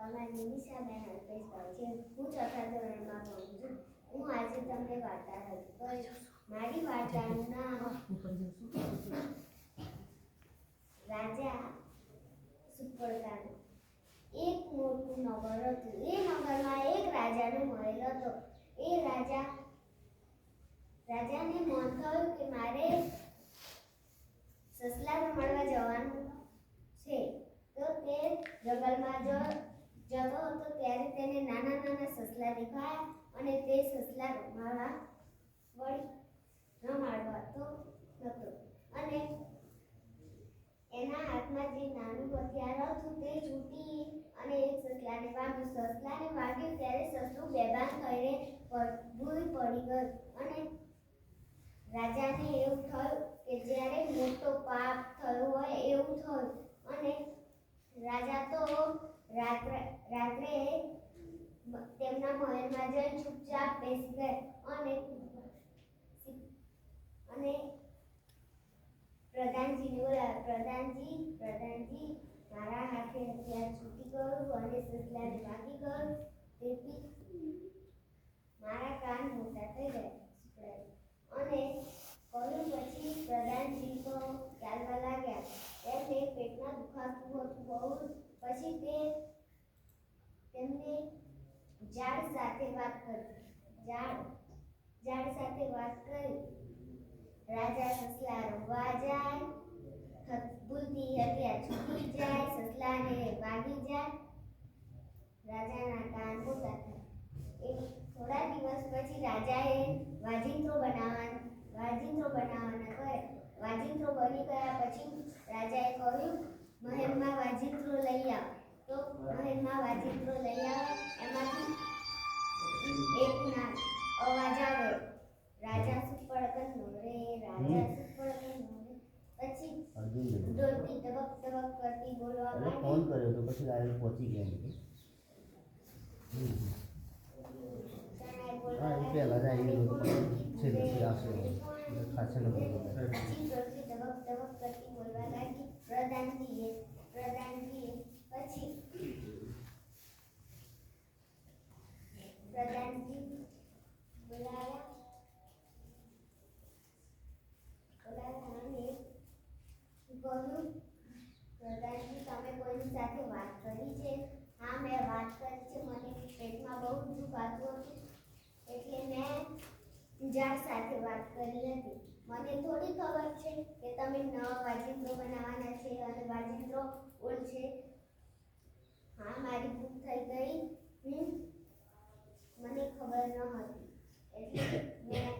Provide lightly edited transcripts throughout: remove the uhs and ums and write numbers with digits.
અમારી નિશાબેન અલ્પેશભાઈ છે. હું ચોથા ધોરણમાં ભણું છું. હું આજે તમને વાર્તા રજૂ કરીશ. મારી વાર્તાનું નામ રાજા સુપડકાનું. એક મોટું નગર હતું. એ નગરમાં એક રાજાનો મહેલ હતો. એ રાજાને મન થયું કે મારે સસલાને મળવા જવાનું છે. તો તે જંગલમાં જતો હતો ત્યારે તેને નાના નાના સસલા દેખાયા અને તે સસલા રમાડતો હતો અને એના હાથમાં જે નાનું હથિયાર હતું તે છૂટી અને એક સસલાને વાગ્યું. સસલાને વાગ્યું ત્યારે સસલું બેભાન થઈને ભૂલ પડી ગયું અને રાજાને એવું થયું કે જ્યારે મોટો પાપ થયો હોય એવું થયું અને રાજા તો રાત્રે તેમના મહેલમાં જઈને ચૂપચાપ બેસી ગયા અને પ્રધાનજીને બોલાવ્યા. પ્રધાનજી મારા હાથે હથિયાર છૂટી ગયું અને સસલાને વાગી ગયું, તેથી મારા કાન મોટા થઈ ગયા. અને કહ્યું પછી પ્રધાનજી તો ચાલવા લાગ્યા. તેમને પેટમાં દુખાતું હતું બહુ. પછી તેમને ઝાડ સાથે વાત કરી. રાજા સસલા રમવા જાય, ભૂલથી હથિયાર છૂટી જાય, સસલાને વાગી જાય, રાજાના કાન મોટા થાય. થોડા દિવસ પછી રાજાએ વાજિંત્રો બનાવવાના કહે. વાજિંત્રો બની ગયા પછી રાજાએ કહ્યું મહેલમાં વાજિંત્રો લઈ આવ. તો મહેલમાં વાજિંત્રો લઈ આવ્યા. એમાંથી એક અવાજ આવ્યો, રાજા સુપડકન રે, રાજા સુપડકન રે. પછી ઢોલકી ધબક ધબક કરતી બોલવા માંડી. ફોન કર્યો તો પછી લાઈવ પહોંચી ગયા. હા એ પહેલા જ આવી ગયો છે ખાસે પછી ઢોલકી ધબક ધબક કરતી બોલવા લાગી. પ્રધાનજીએ પછી પ્રધાનજી બોલાવ્યા અને કહ્યું પ્રધાનજી તમે કોઈની સાથે વાત કરી છે? હા મેં વાત કરી છે. મને પેટમાં બહુ દુખાતું હતું એટલે મેં ઝાડ સાથે વાત કરી હતી. મને થોડી ખબર છે કે તમે નવા વાજિંત્રો બનાવવાના છે અને વાજિંત્રો ઓલ છે. હા મારી ભૂલ થઈ ગઈ. મને ખબર ન હતી એટલે મેં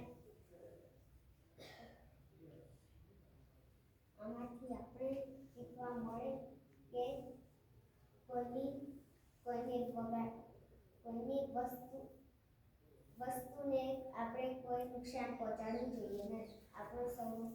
આમાંથી આપણે શીખવા મળે કે કોઈની વસ્તુને આપણે કોઈ નુકસાન પહોંચાડવું જોઈએ નહીં. આપણો સૌનો